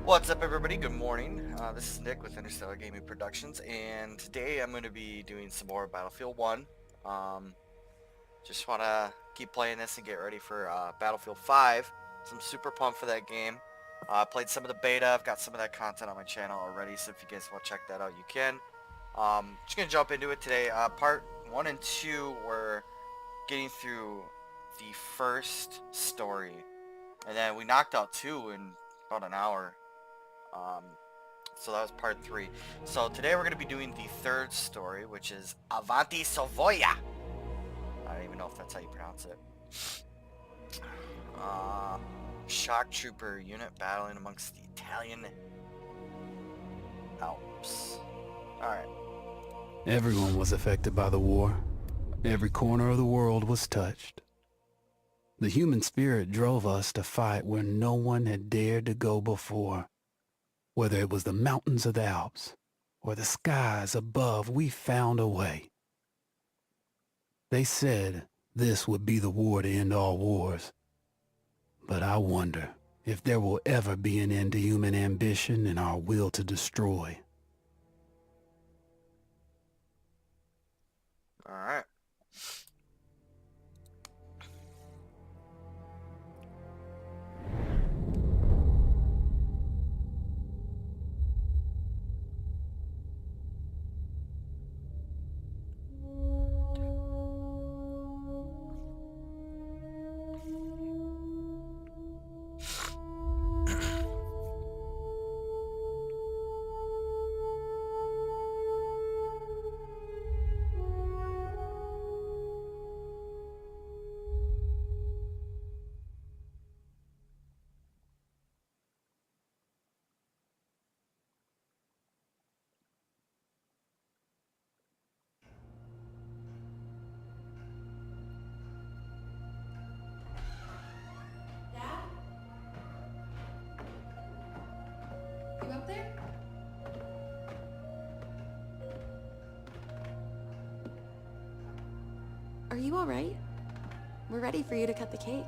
What's up, everybody? Good morning. This is Nick with Interstellar Gaming Productions, and today I'm going to be doing some more Battlefield 1. Just want to keep playing this and get ready for Battlefield 5. So I'm super pumped for that game. Played some of the beta. I've got some of that content on my channel already, so if you guys want to check that out, you can. Just going to jump into it today. Part 1 and 2 were getting through the first story, and then we knocked out 2 in about an hour. So that was part 3. So today we're going to be doing the third story, which is Avanti Savoia. I don't even know if that's how you pronounce it. Shock trooper unit battling amongst the Italian Alps. Alright. Everyone was affected by the war. Every corner of the world was touched. The human spirit drove us to fight where no one had dared to go before. Whether it was the mountains of the Alps or the skies above, we found a way. They said this would be the war to end all wars. But I wonder if there will ever be an end to human ambition and our will to destroy. Alright. You up there? Are you all right? We're ready for you to cut the cake.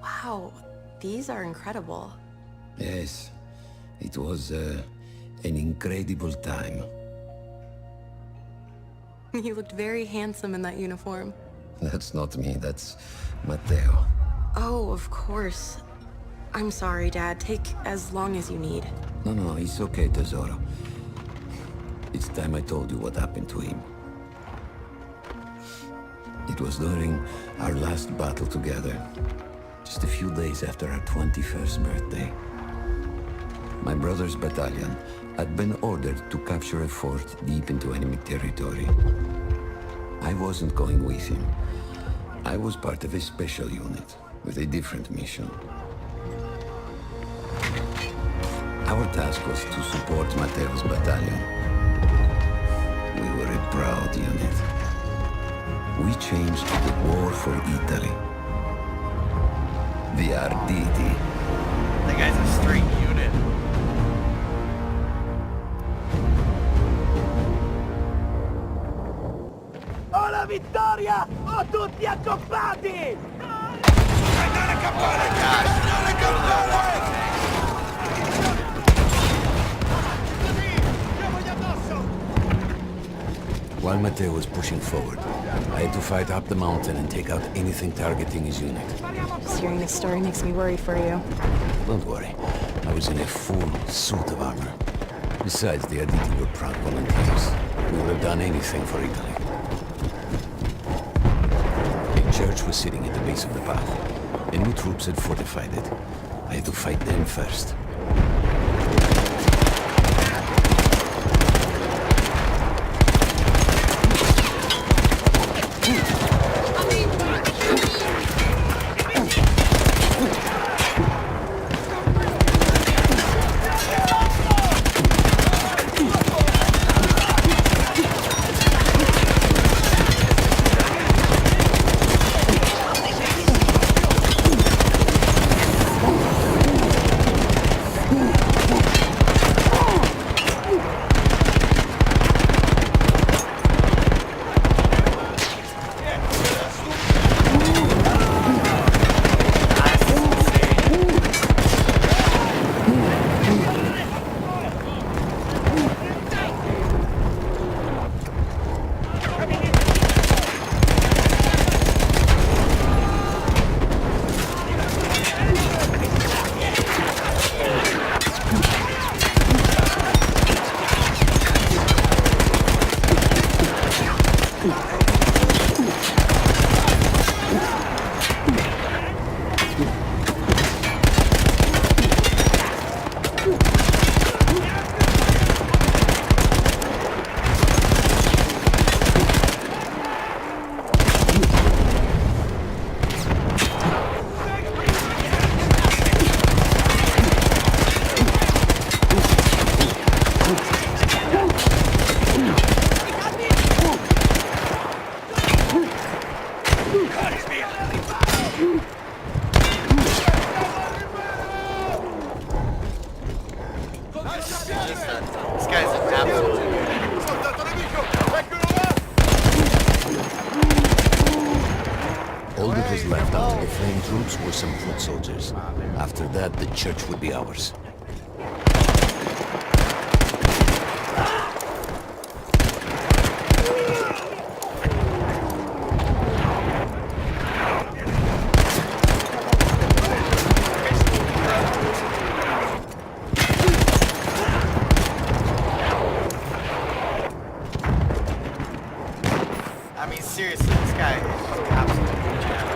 Wow, these are incredible. Yes, it was an incredible time. You looked very handsome in that uniform. That's not me, that's Matteo. Oh, of course. I'm sorry, Dad. Take as long as you need. No, it's okay, Tesoro. It's time I told you what happened to him. It was during our last battle together, just a few days after our 21st birthday. My brother's battalion had been ordered to capture a fort deep into enemy territory. I wasn't going with him. I was part of a special unit with a different mission. Our task was to support Matteo's battalion. We were a proud unit. We changed the war for Italy. The Arditi. That guy's a straight unit. Ho la vittoria! Ho tutti accoppati! While Matteo was pushing forward, I had to fight up the mountain and take out anything targeting his unit. Just hearing this story makes me worry for you. Don't worry, I was in a full suit of armor. Besides, the Arditi were proud volunteers. We would have done anything for Italy. A church was sitting at the base of the path. Enemy troops had fortified it. I had to fight them first. troops were some foot soldiers. After that, the church would be ours. I mean, seriously, this guy is absolutely jacked.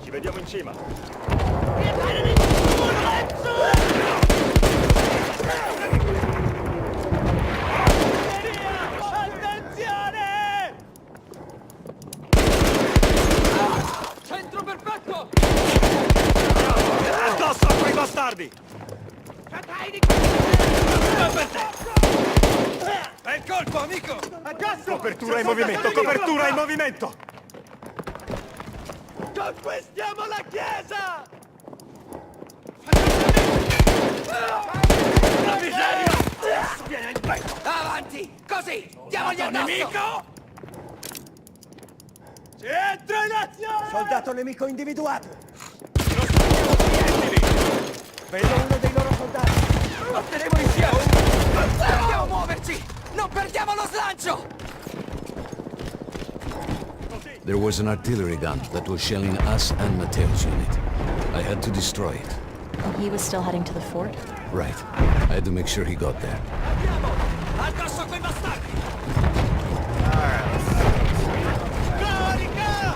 Ci vediamo in cima. Attenzione! Centro perfetto! Addosso a quei bastardi! Bel colpo, amico! Addosso! Copertura in movimento, copertura in movimento! Conquistiamo la chiesa! La miseria! Adesso viene il petto! Avanti! Così! Diamogli addosso! Nemico! Ci entra in azione! Soldato nemico individuato! Non spariamo proiettili! Vedo uno dei loro soldati! Batteremo insieme! Dobbiamo muoverci! Non perdiamo lo slancio! There was an artillery gun that was shelling us and Matteo's unit. I had to destroy it. And he was still heading to the fort? Right. I had to make sure he got there. Addosso a quei bastardi! Alright, let's see. Carica!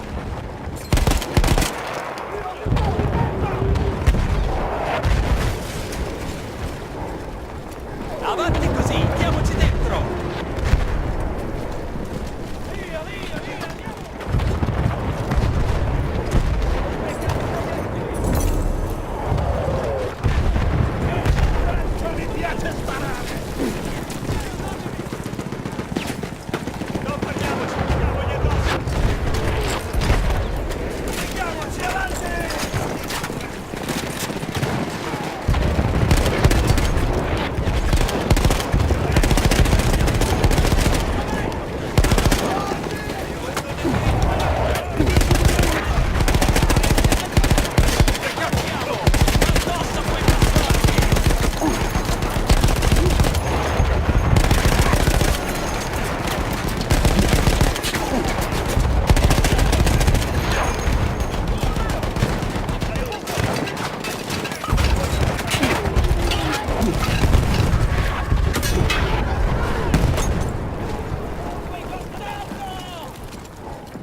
Avanti così, diamoci dentro! Via, via, via, andiamo! Mi piace sparare! Non fermiamoci, diamogli addosso! Andiamoci avanti!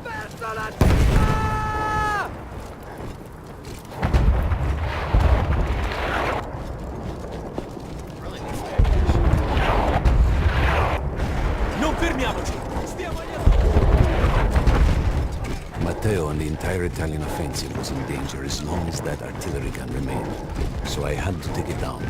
Verso la città! Really needs to ammunition. Non fermiamoci! Stiamo agli Matteo and the entire Italian offensive was in danger as long as that artillery gun remained. So I had to take it down.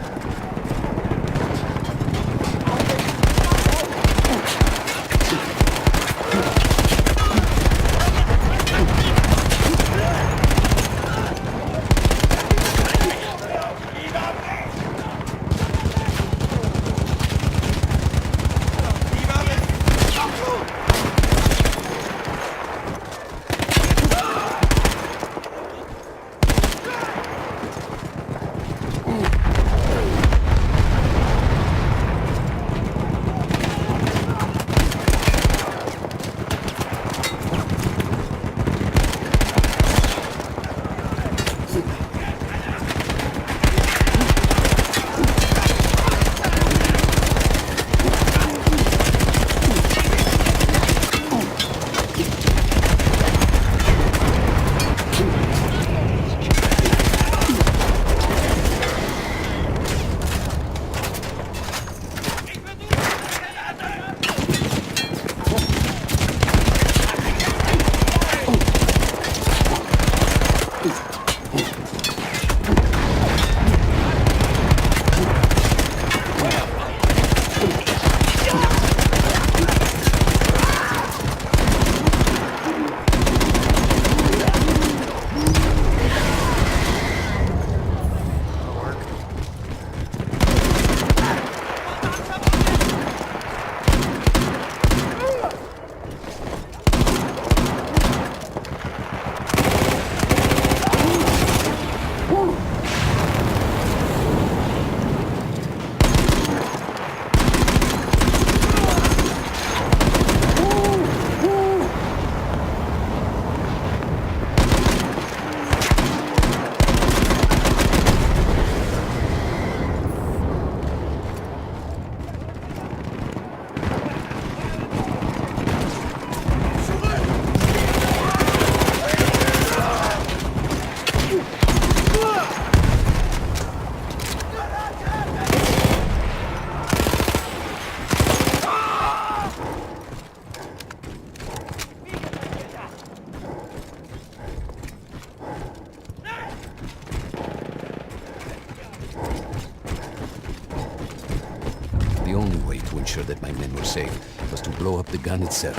men were safe was to blow up the gun itself.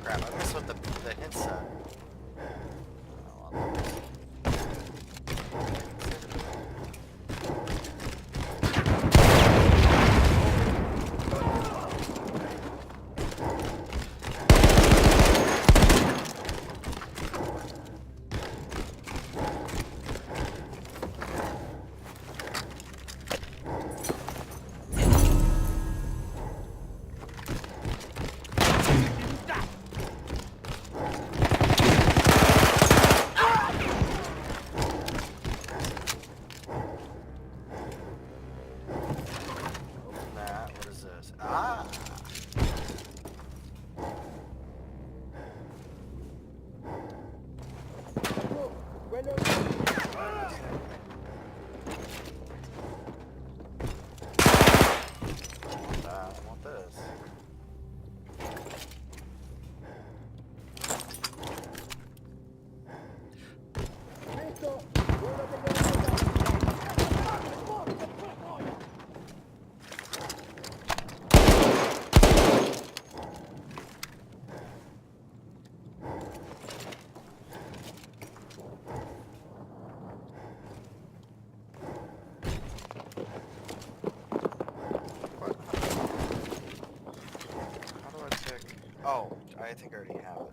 Crap, I missed what the hint said. Oh, well. What is this? Ah! I want this. How do I pick? Oh, I think I already have it.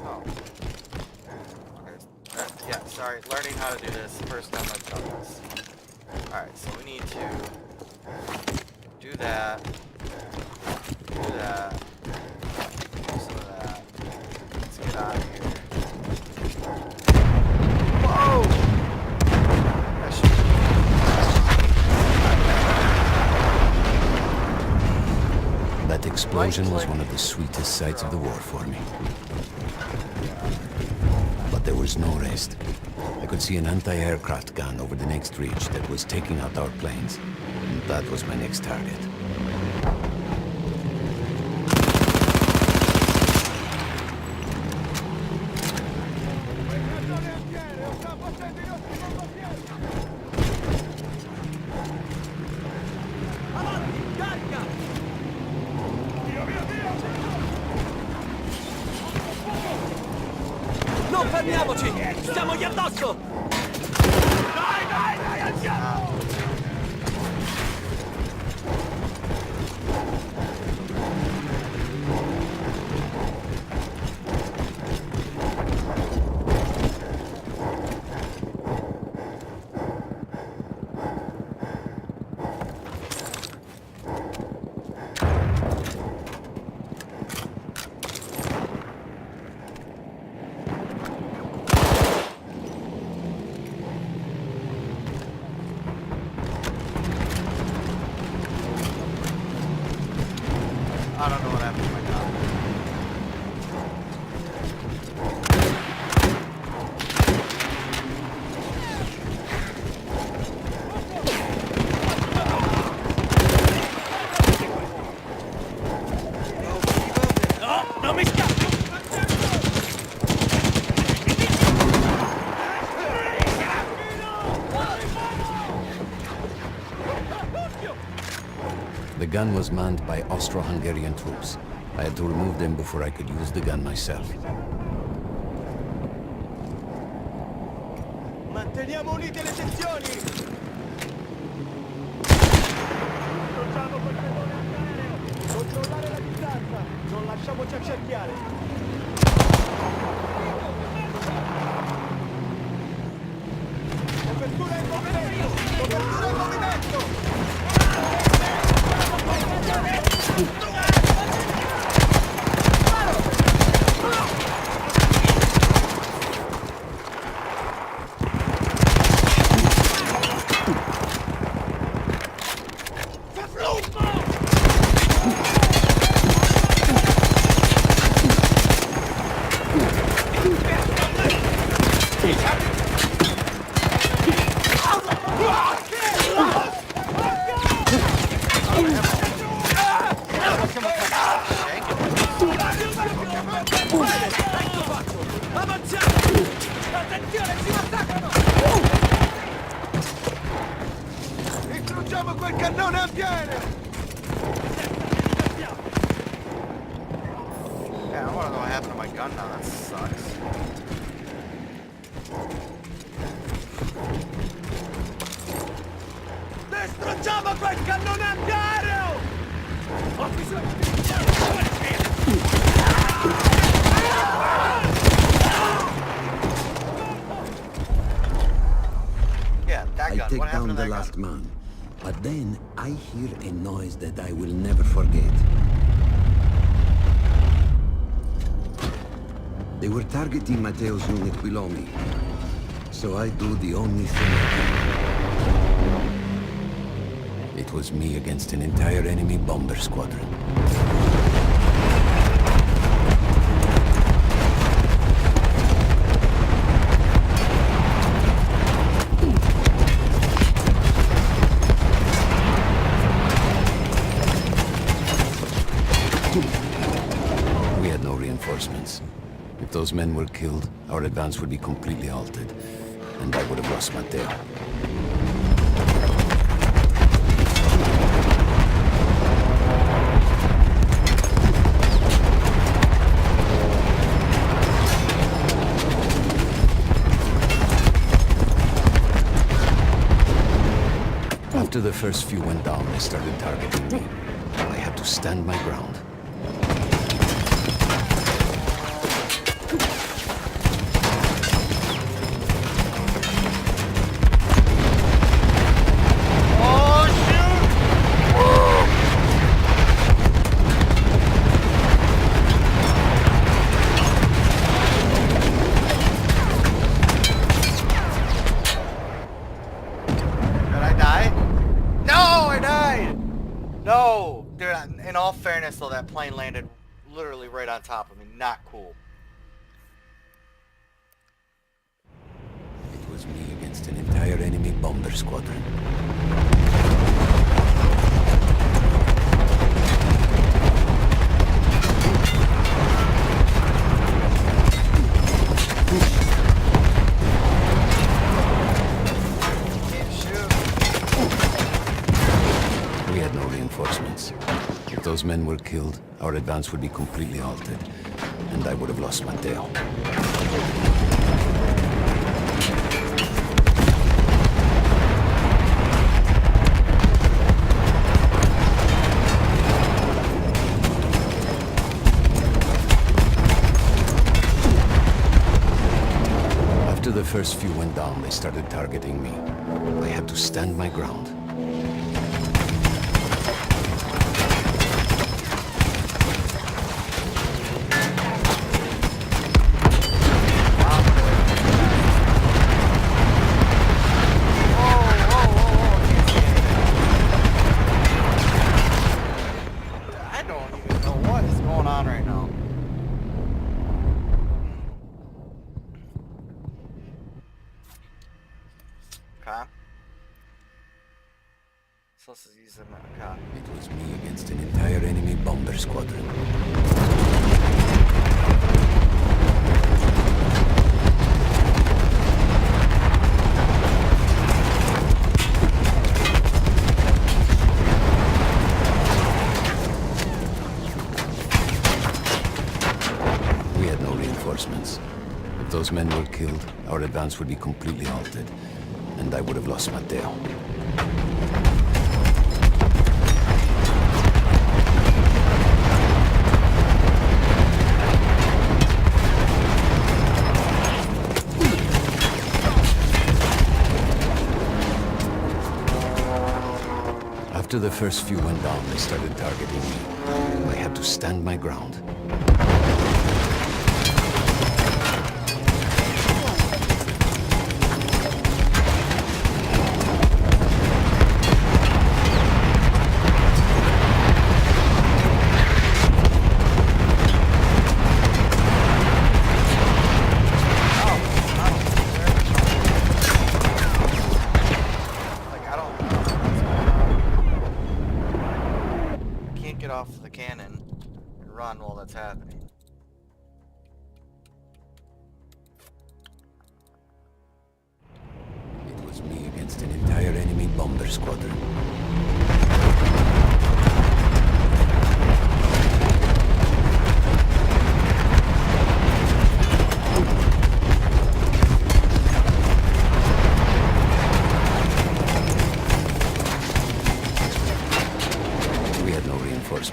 Oh. Okay. Yeah, sorry. Learning how to do this. First time I've done this. Alright, so we need to do that. Do that. Do some of that. Let's get out of here. Whoa! That should That explosion was one of the sweetest sights of the war for me. But there was no rest. I could see an anti-aircraft gun over the next ridge that was taking out our planes. And that was my next target. Non fermiamoci! Stiamogli addosso! Dai, andiamo! I don't know what happened to my gun. No, non mi scappo! The gun was manned by Austro-Hungarian troops. I had to remove them before I could use the gun myself. Manteniamo unite le sezioni! Incrociamo col cannone antiaereo! Controllare la distanza! Non lasciamoci accerchiare! Copertura in movimento! Copertura Distruggiamo quel cannone antiaereo! Yeah, I want to know what happened to my gun now. That sucks. Distruggiamo quel cannone antiaereo! Ho bisogno di... Yeah, that I gun. take What happened down to the that last gun? man, but then I hear a noise that I will never forget. They were targeting Matteo's unit below me, so I do the only thing I can. It was me against an entire enemy bomber squadron. We had no reinforcements. If those men were killed, our advance would be completely halted, and I would have lost Matteo. After the first few went down, they started targeting me. I had to stand my ground. Oh, shoot! Did I die? No, I died! No! Dude, in all fairness though, that plane landed literally right on top of me. Not cool. It was me against an entire enemy bomber squadron. Can't shoot. We had no reinforcements. If those men were killed, our advance would be completely halted, and I would have lost Matteo. After the first few went down, they started targeting me. I had to stand my ground. I don't even know what is going on right now. Okay. So let's use them. Okay. It was me against an entire enemy bomber squadron. We had no reinforcements. If those men were killed, our advance would be completely halted, and I would have lost Matteo. After the first few went down, they started targeting me. I had to stand my ground. Like, I don't know. I can't get off the cannon and run while that's happening. It was me against an entire enemy bomber squadron.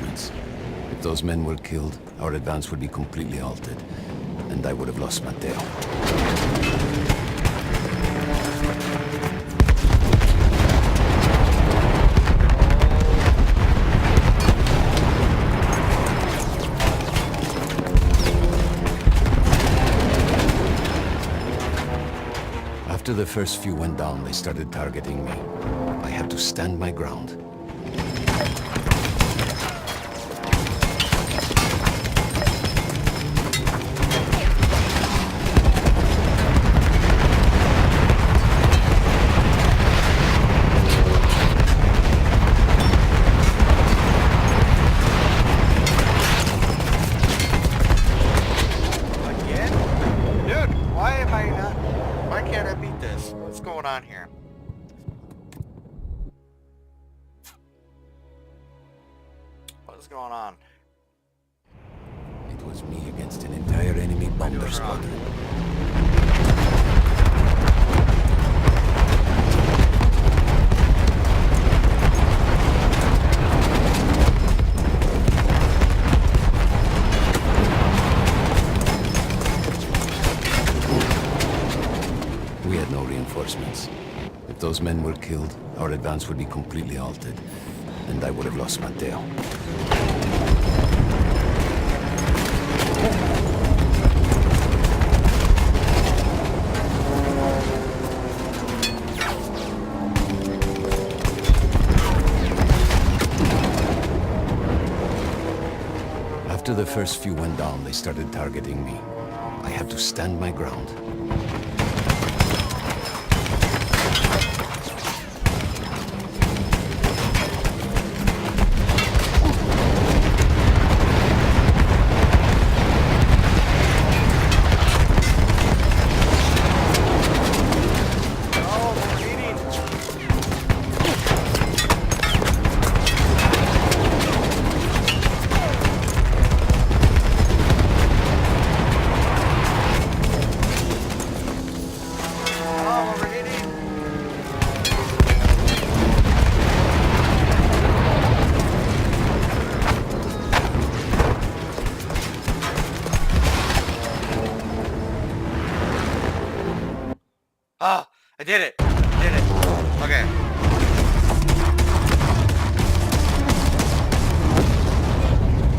reinforcements. If those men were killed, our advance would be completely halted, and I would have lost Matteo. After the first few went down, they started targeting me. I had to stand my ground. Again? Dude, why am I not... Why can't I beat this? What's going on here? What is going on? It was me against an entire enemy bomber squadron. We had no reinforcements. If those men were killed, our advance would be completely halted, and I would have lost Matteo. After the first few went down, they started targeting me. I had to stand my ground. Oh, we're eating. Oh, we're eating. Ah, I did it. I did it. Okay.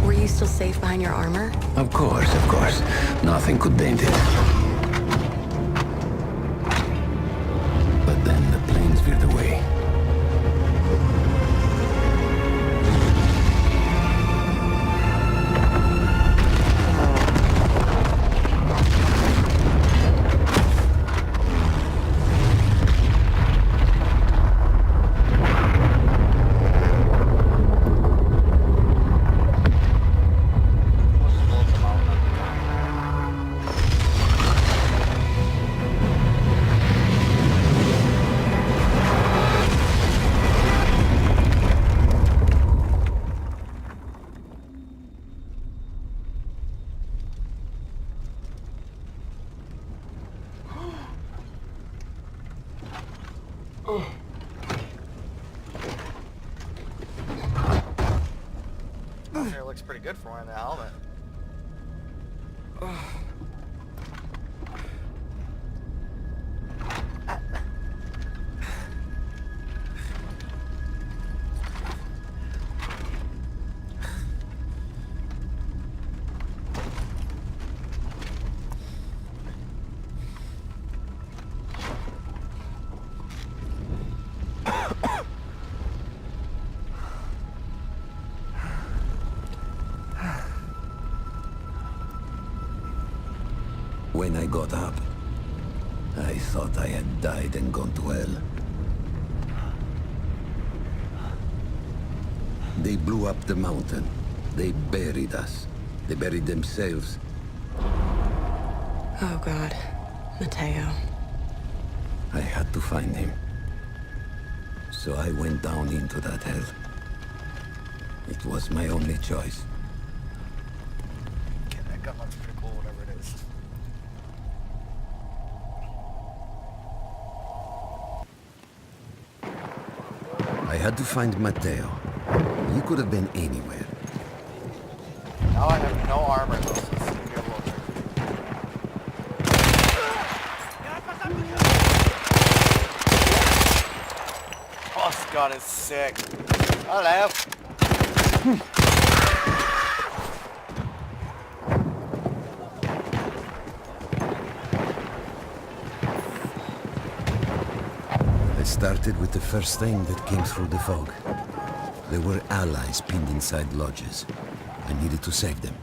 Were you still safe behind your armor? Of course. Nothing could dent it. But then the planes veered away. It looks pretty good for wearing the helmet. When I got up, I thought I had died and gone to hell. They blew up the mountain. They buried us. They buried themselves. Oh God, Matteo. I had to find him. So I went down into that hell. It was my only choice. Okay, that gun looks pretty cool, whatever it is. I had to find Matteo. He could have been anywhere. Now I have no armor though, so this is gonna be a little tricky. Oh, this gun is sick. Hello. I started with the first thing that came through the fog. There were allies pinned inside lodges. I needed to save them.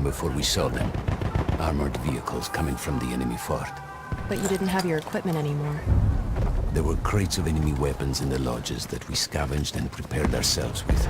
Before we saw them. Armored vehicles coming from the enemy fort. But you didn't have your equipment anymore. There were crates of enemy weapons in the lodges that we scavenged and prepared ourselves with.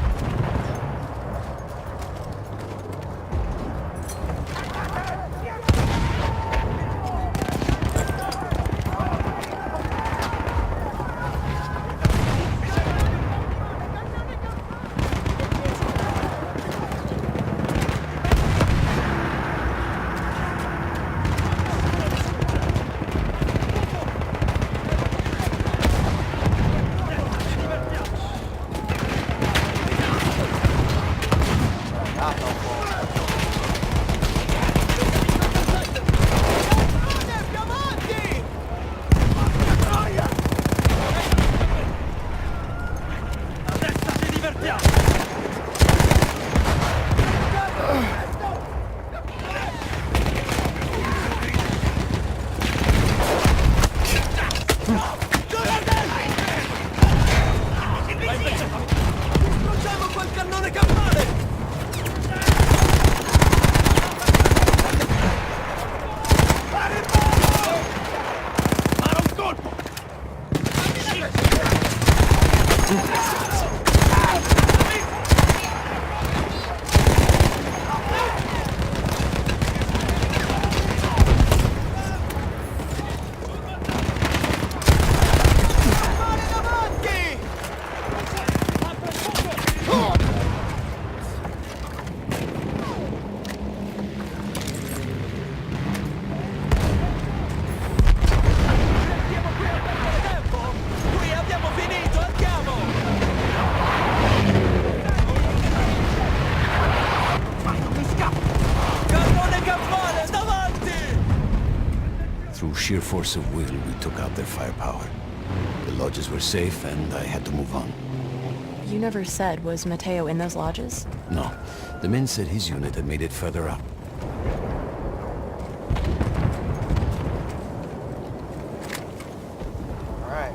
Through sheer force of will, we took out their firepower. The lodges were safe, and I had to move on. You never said, was Mateo in those lodges? No. The men said his unit had made it further up. Alright.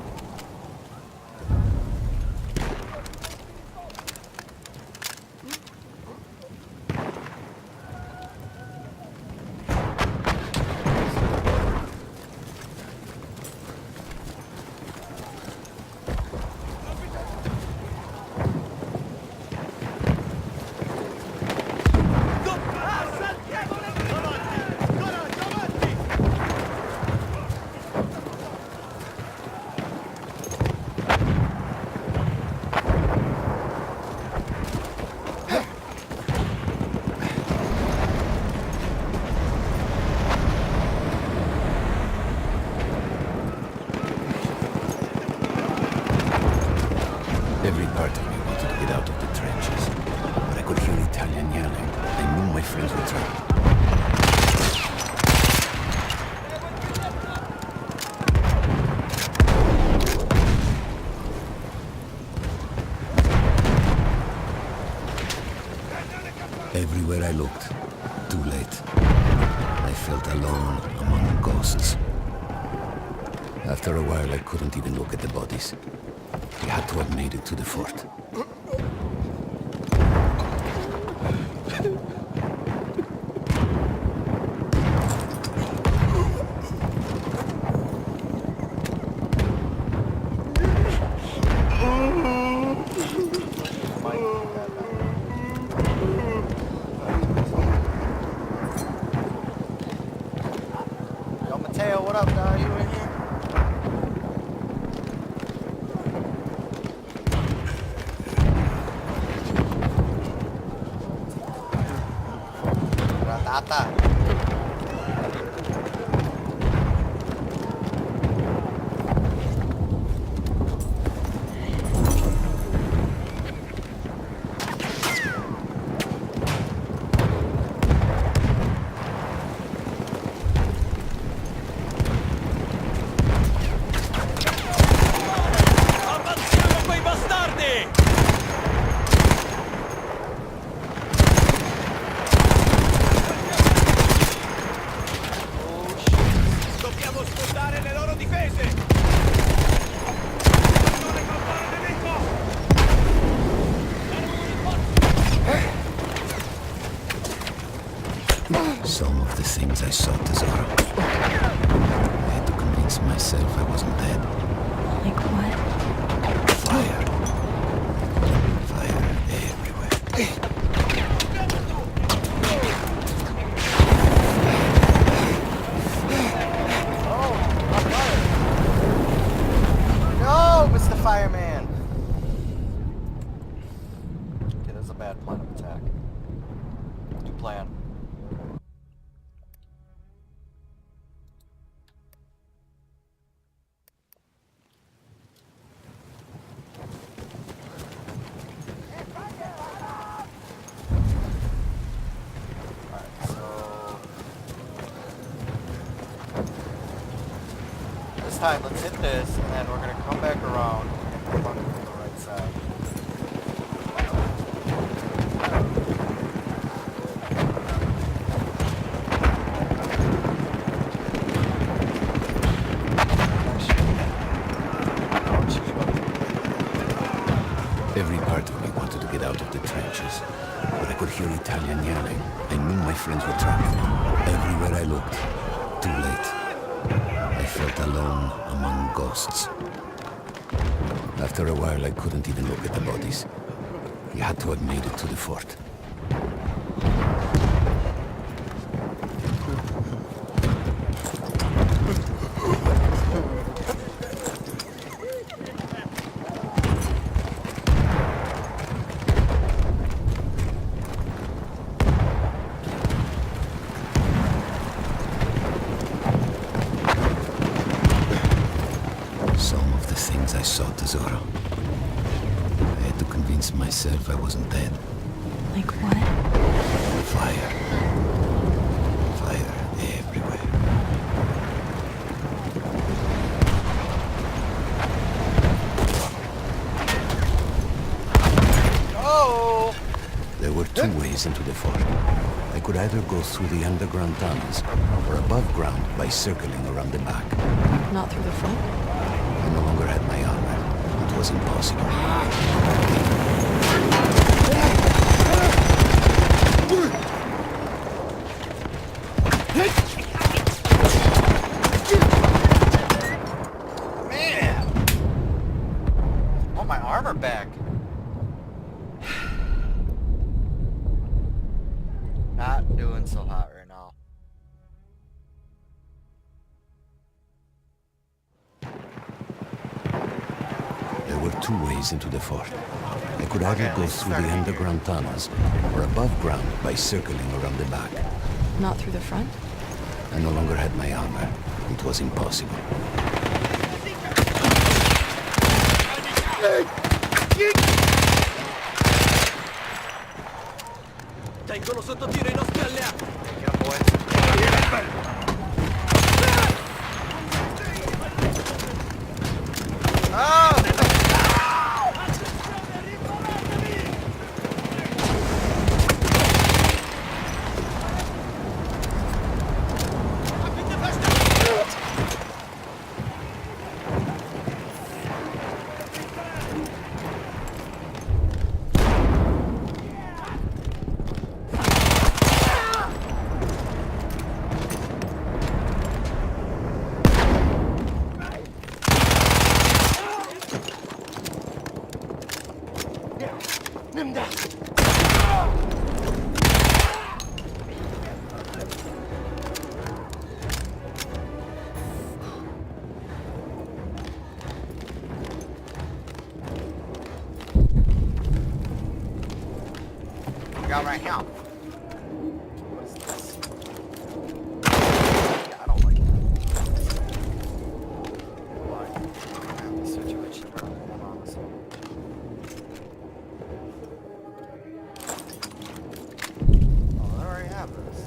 Every part of me wanted to get out of the trenches, but I could hear Italian yelling. I knew my friends would try. Everywhere I looked, too late. I felt alone among ghosts. After a while, I couldn't even look at the bodies. We had to have made it to the fort. Yo, Mateo, what up, dog? You in here? Ratata. Ammazziamo quei bastardi! Dobbiamo sfondare le loro difese! Attenzione, campare nemico! Some of the things I saw, Tesoro. I had to convince myself I wasn't dead. Like what? Fire. Fire everywhere. No, Mr. Fireman. Okay, that's a bad plan of attack. New plan. Alright, so this time let's hit this and then we're gonna come back around and come on to the right side. Every part of me wanted to get out of the trenches, but I could hear Italian yelling. I knew my friends were trapped. Everywhere I looked, too late. I felt alone among ghosts. After a while, I couldn't even look at the bodies. We had to have made it to the fort. Some of the things I saw, Tesoro. I had to convince myself I wasn't dead. Like what? Fire. Fire everywhere. Oh! There were two ways into the fort. I could either go through the underground tunnels or above ground by circling around the back. Not through the front? I no longer had my armor. It was impossible. Man! I want my armor back. Not doing so hot right now. There were two ways into the fort. I could either Okay, go let's through start the here. underground tunnels or above ground by circling around the back. Not through the front? I no longer had my armor. It was impossible. Tengono sotto tiro i nostri alleati! Get up, boys. Oh! We got right here. What is this? Yeah, I don't like that. Like, the situation we're in, honestly. Oh, I already have this.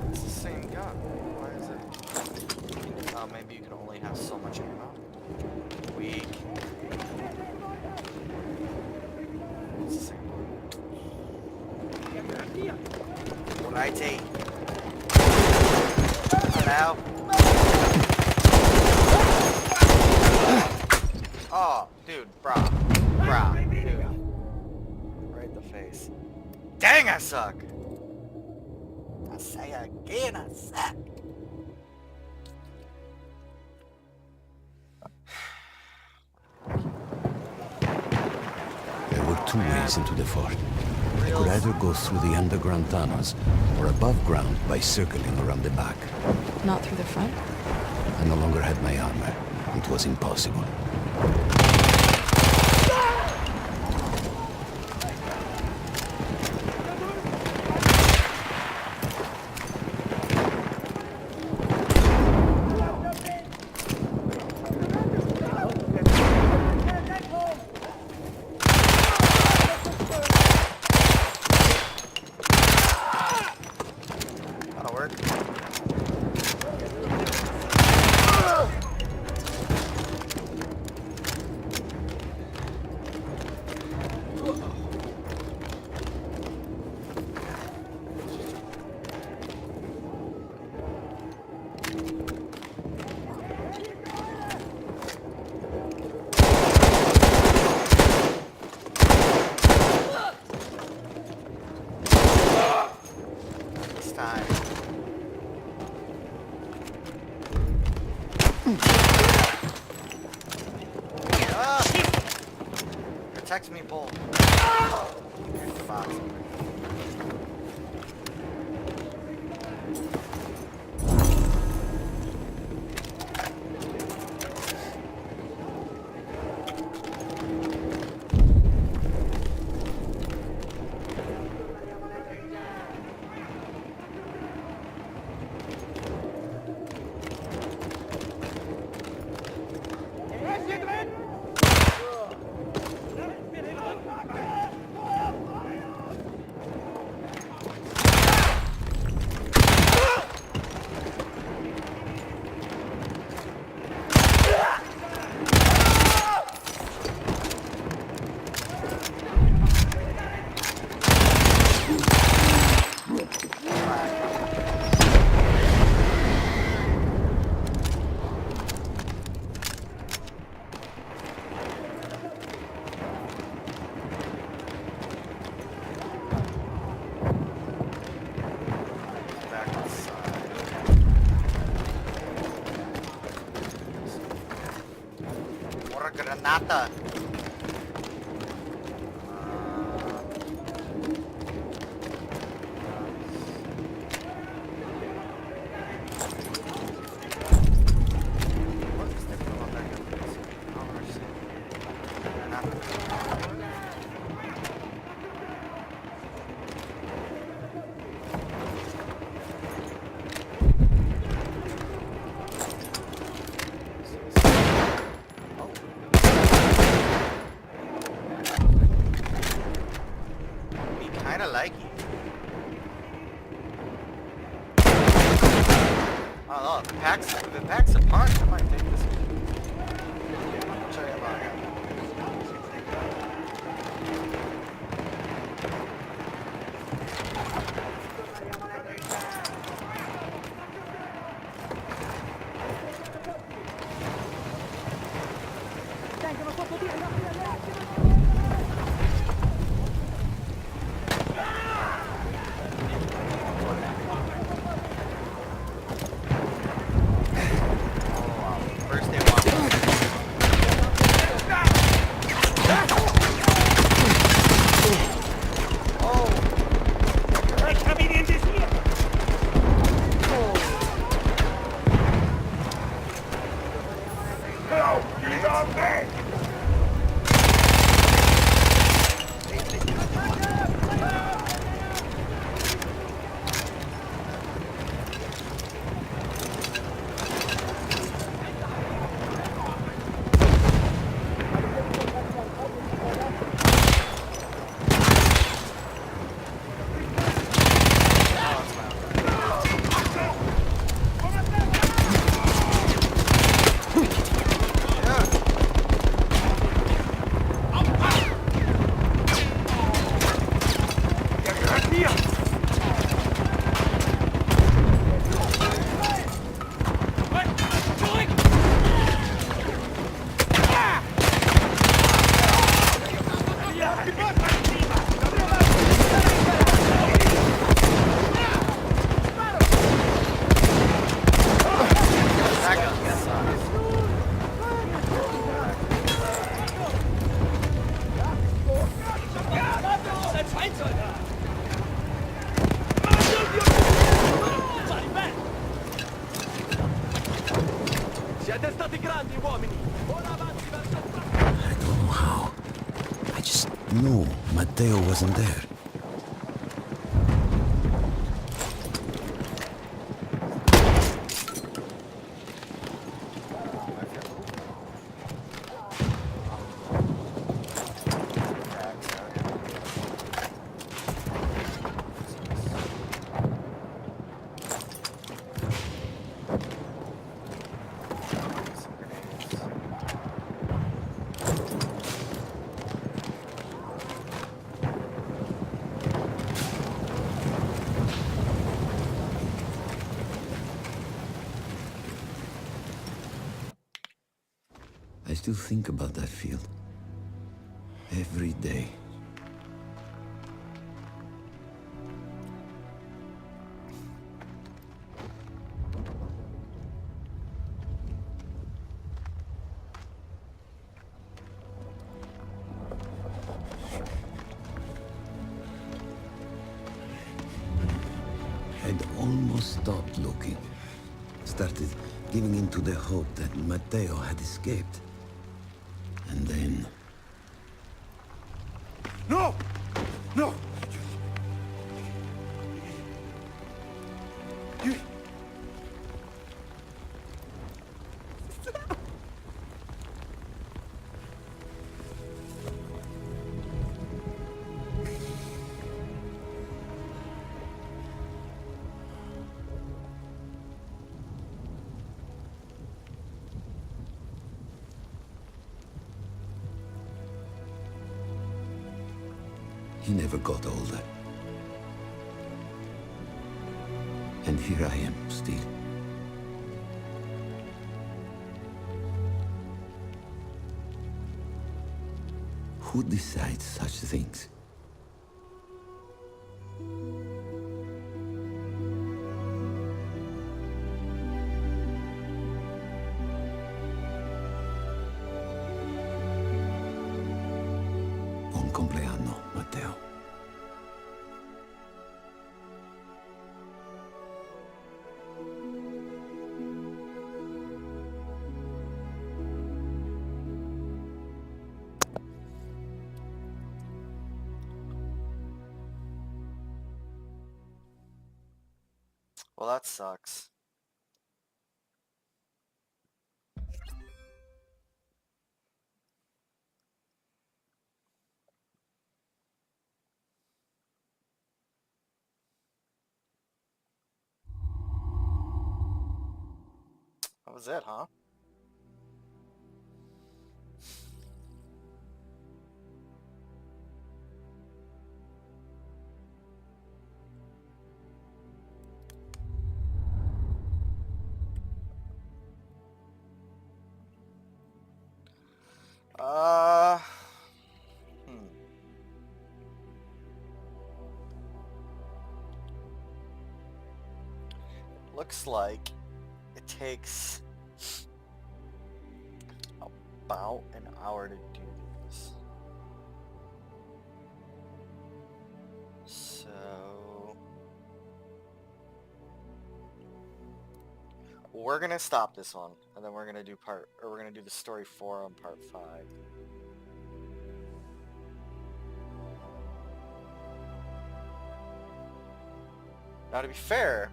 It's the same gun. Why is it? Oh, maybe you can only have so much ammo. Weak. It's the same one. What I take? Hello? Oh, dude, brah. Brah, dude. Right in the face. Dang, I suck! I say again, I suck. There were two ways into the fort. I could either go through the underground tunnels or above ground by circling around the back. Not through the front? I no longer had my armor. It was impossible. That'll work. This time. Ah! Protect me, bull. Here's the box. Back inside. What a granata! What is different about that gun? I don't understand. We kinda like it. I don't know, if it packs a punch, I might take this one. I'll show you about it. No, Matteo wasn't there. I still think about that field. Every day. I'd almost stopped looking. Started giving in to the hope that Matteo had escaped. And then... No! No! He never got older. And here I am, still. Who decides such things? Buon compleanno, Matteo. Well, that sucks. That was it, huh? Uh, hmm. Looks like it takes about an hour to do this. So we're gonna stop this one, and then we're gonna do the story 4 on part 5. Now, to be fair,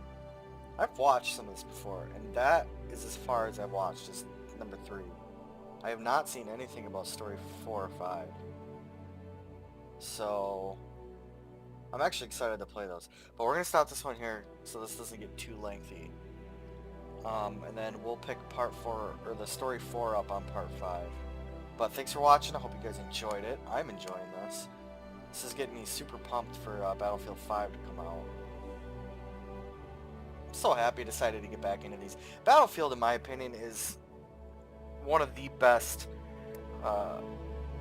I've watched some of this before, and that is as far as I've watched, is number 3. I have not seen anything about story 4 or 5. So I'm actually excited to play those. But we're going to stop this one here so this doesn't get too lengthy. And then we'll pick part 4, or the story 4 up on part 5. But thanks for watching. I hope you guys enjoyed it. I'm enjoying this. This is getting me super pumped for Battlefield 5 to come out. I'm so happy I decided to get back into these. Battlefield, in my opinion, is one of the best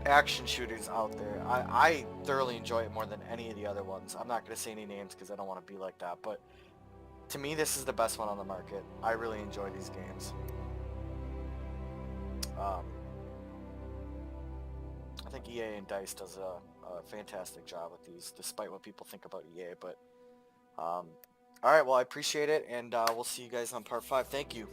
action shooters out there. I thoroughly enjoy it more than any of the other ones. I'm not going to say any names because I don't want to be like that, but to me this is the best one on the market. I really enjoy these games. I think EA and DICE does a fantastic job with these, despite what people think about EA. But alright, well, I appreciate it, and we'll see you guys on part 5. Thank you.